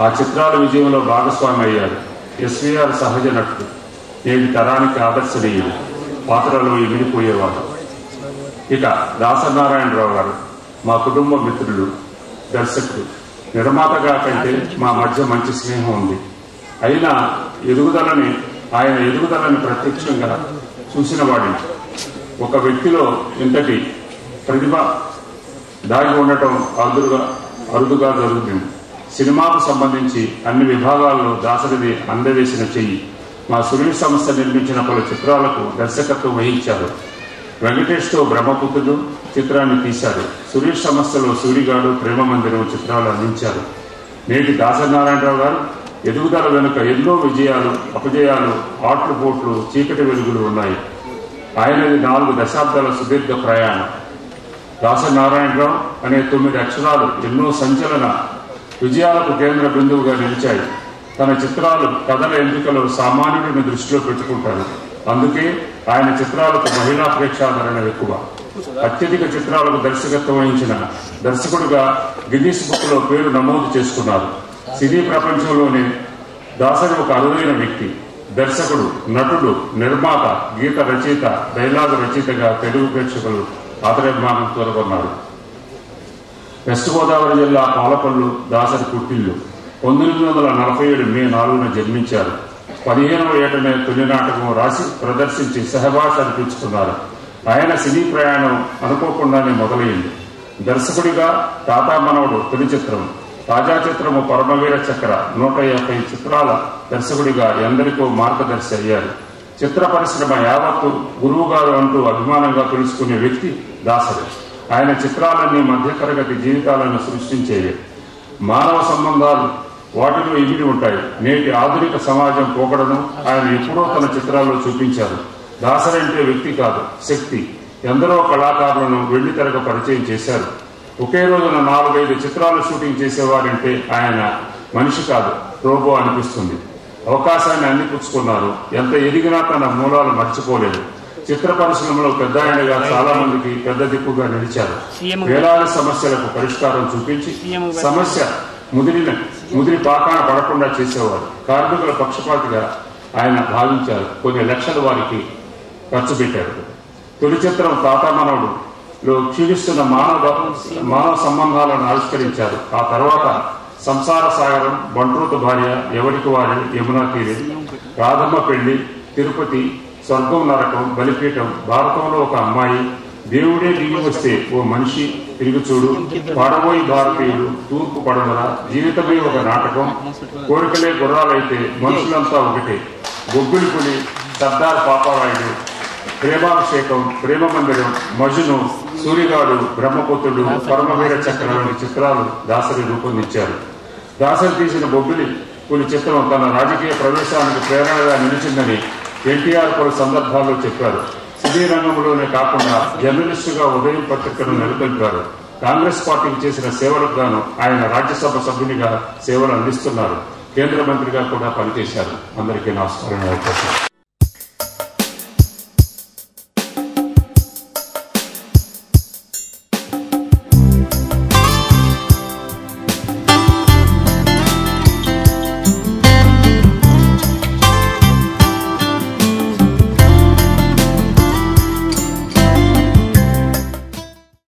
ఆ చిత్రాల విజయంలో భాగస్వామి అయ్యారు. ఎస్వీఆర్ సహజ నటుడు, నేటి తరానికి ఆదర్శనీయుడు, పాత్రలో ఎగిరిపోయేవాడు. ఇక దాసనారాయణరావు గారు మా కుటుంబ మిత్రులు, దర్శకుడు, నిర్మాతగా కంటే మా మధ్య మంచి స్నేహం ఉంది. అయినా ఆయన ఎదుగుదలని ప్రత్యక్షంగా చూసిన వాడిని. ఒక వ్యక్తిలో ఇంతటి ప్రతిభ దాగి ఉండటం అరుదుగా జరుగుతుంది. సినిమాకు సంబంధించి అన్ని విభాగాల్లో దాసరిది అందవేసిన చెయ్యి. మా సునీల్ సంస్థ నిర్మించిన పలు చిత్రాలకు దర్శకత్వం వహించారు. వెంకటేష్తో బ్రహ్మపుత్రుడు చిత్రాన్ని తీశారు. సునీల్ సంస్థలో సూరిగాడు, ప్రేమ మందిరం చిత్రాలు అందించారు. నేటి దాసనారాయణరావు గారు ఎదుగుదల వెనుక ఎన్నో విజయాలు, అపజయాలు, ఆట్లు పోట్లు, చీకటి వెలుగులు ఉన్నాయి. ఆయనది 4 దశాబ్దాల సుదీర్ఘ ప్రయాణం. దాసనారాయణరావు అనే 9 అక్షరాలు ఎన్నో సంచలన విజయాలకు కేంద్ర బిందువుగా నిలిచాయి. తన చిత్రాలు, కథల ఎంపికలో సామాన్యుడిని దృష్టిలో పెట్టుకుంటారు. అందుకే ఆయన చిత్రాలకు మహిళా ప్రేక్షాదరణ ఎక్కువ. అత్యధిక చిత్రాలకు దర్శకత్వం వహించిన దర్శకుడిగా గిన్నీస్ బుక్ లో పేరు నమోదు చేసుకున్నారు. సినీ ప్రపంచంలోనే దాసరి ఒక అరుదైన వ్యక్తి. దర్శకుడు, నటుడు, నిర్మాత, గీత రచయిత, డైలాగు రచయితగా తెలుగు ప్రేక్షకులు ఆదరాభిమానంతో కనుగొన్నారు. వెస్ట్ గోదావరి జిల్లా పాలపల్లు దాసరి పుట్టిల్లు. 1947 మే 4న జన్మించారు. 15వ ఏటనే తొలి నాటకం రాసి ప్రదర్శించి సహభాష అనిపించుకున్నారు. ఆయన సినీ ప్రయాణం అనుకోకుండానే మొదలైంది. దర్శకుడిగా తాతా మనవడు తొలి చిత్రం, తాజా చిత్రము పరమవీర చక్ర, 150 చిత్రాల దర్శకుడిగా ఎందరికో మార్గదర్శి అయ్యారు. చిత్ర పరిశ్రమ యావత్తు గురువు గారు అంటూ అభిమానంగా తెలుసుకునే వ్యక్తి దాసరి. ఆయన చిత్రాలన్నీ మధ్యతరగతి జీవితాలను సృష్టించేవి. మానవ సంబంధాలు వాటిలో ఇమిడి ఉంటాయి. నేటి ఆధునిక సమాజం పోకడను ఆయన ఎప్పుడో తన చిత్రాల్లో చూపించారు. దాసరి అంటే వ్యక్తి కాదు, శక్తి. ఎందరో కళాకారులను వెండి తెరకు పరిచయం చేశారు. ఒకే రోజున 4-5 చిత్రాలు షూటింగ్ చేసేవారంటే ఆయన మనిషి కాదు, రోబో అనిపిస్తుంది. అవకాశాన్ని అందిపుచ్చుకున్నారు. ఎంత ఎదిగినా తన మూలాలు మర్చిపోలేదు. చిత్ర పరిశ్రమలో పెద్ద ఆయనగా చాలా మందికి పెద్ద దిక్కుగా నిలిచారు. వేలాది సమస్యలకు పరిష్కారం చూపించి సమస్య ముదిరి పాకాన పడకుండా చేసేవారు. కార్మికుల పక్షపాతిగా ఆయన భావించారు. కొన్ని లక్షల వారికి ఖర్చు పెట్టారు. తొలి చిత్రం తాతా మనవడులో క్షీణిస్తున్న మానవ సంబంధాలను ఆవిష్కరించారు. ఆ తర్వాత సంసార సాగరం, బంట్రోతు భార్య, ఎవరికి వారి, యమునా తీరే, రాధమ్మ పెళ్లి, తిరుపతి, స్వర్గం నరకం, బలిపీఠం, భారతంలో ఒక అమ్మాయి, దేవుడే దిగి వస్తే ఓ మనిషి, తిరిగి చూడు, పడబోయి భారతీయులు, తూర్పు పడమర, జీవితమే ఒక నాటకం, కోరికలే గుర్రాలైతే మనుషులంతా ఒకటే, బొగ్గులి పులి, సర్దార్ పాపారాయుడు, ప్రేమాభిషేకం, ప్రేమ మందిరం, మజును, సూరిగాడు, బ్రహ్మపుత్రుడు, పరమవీర చక్ర వంటి చిత్రాలు దాసరి రూపొందించారు. దాసరి తీసిన బొగ్గులి పులి చిత్రం తన రాజకీయ ప్రవేశానికి ప్రేరణగా నిలిచిందని ఎన్టీఆర్ పలు సందర్భాల్లో చెప్పారు. సినీ రంగంలోనే కాకుండా జర్నలిస్టుగా ఉదయం పత్రికను నెలకొల్పారు. కాంగ్రెస్ పార్టీకి చేసిన సేవలకు గాను ఆయన రాజ్యసభ సభ్యునిగా సేవలు అందిస్తున్నారు. కేంద్ర మంత్రిగా కూడా పనిచేశారు. అందరికీ నమస్కారం.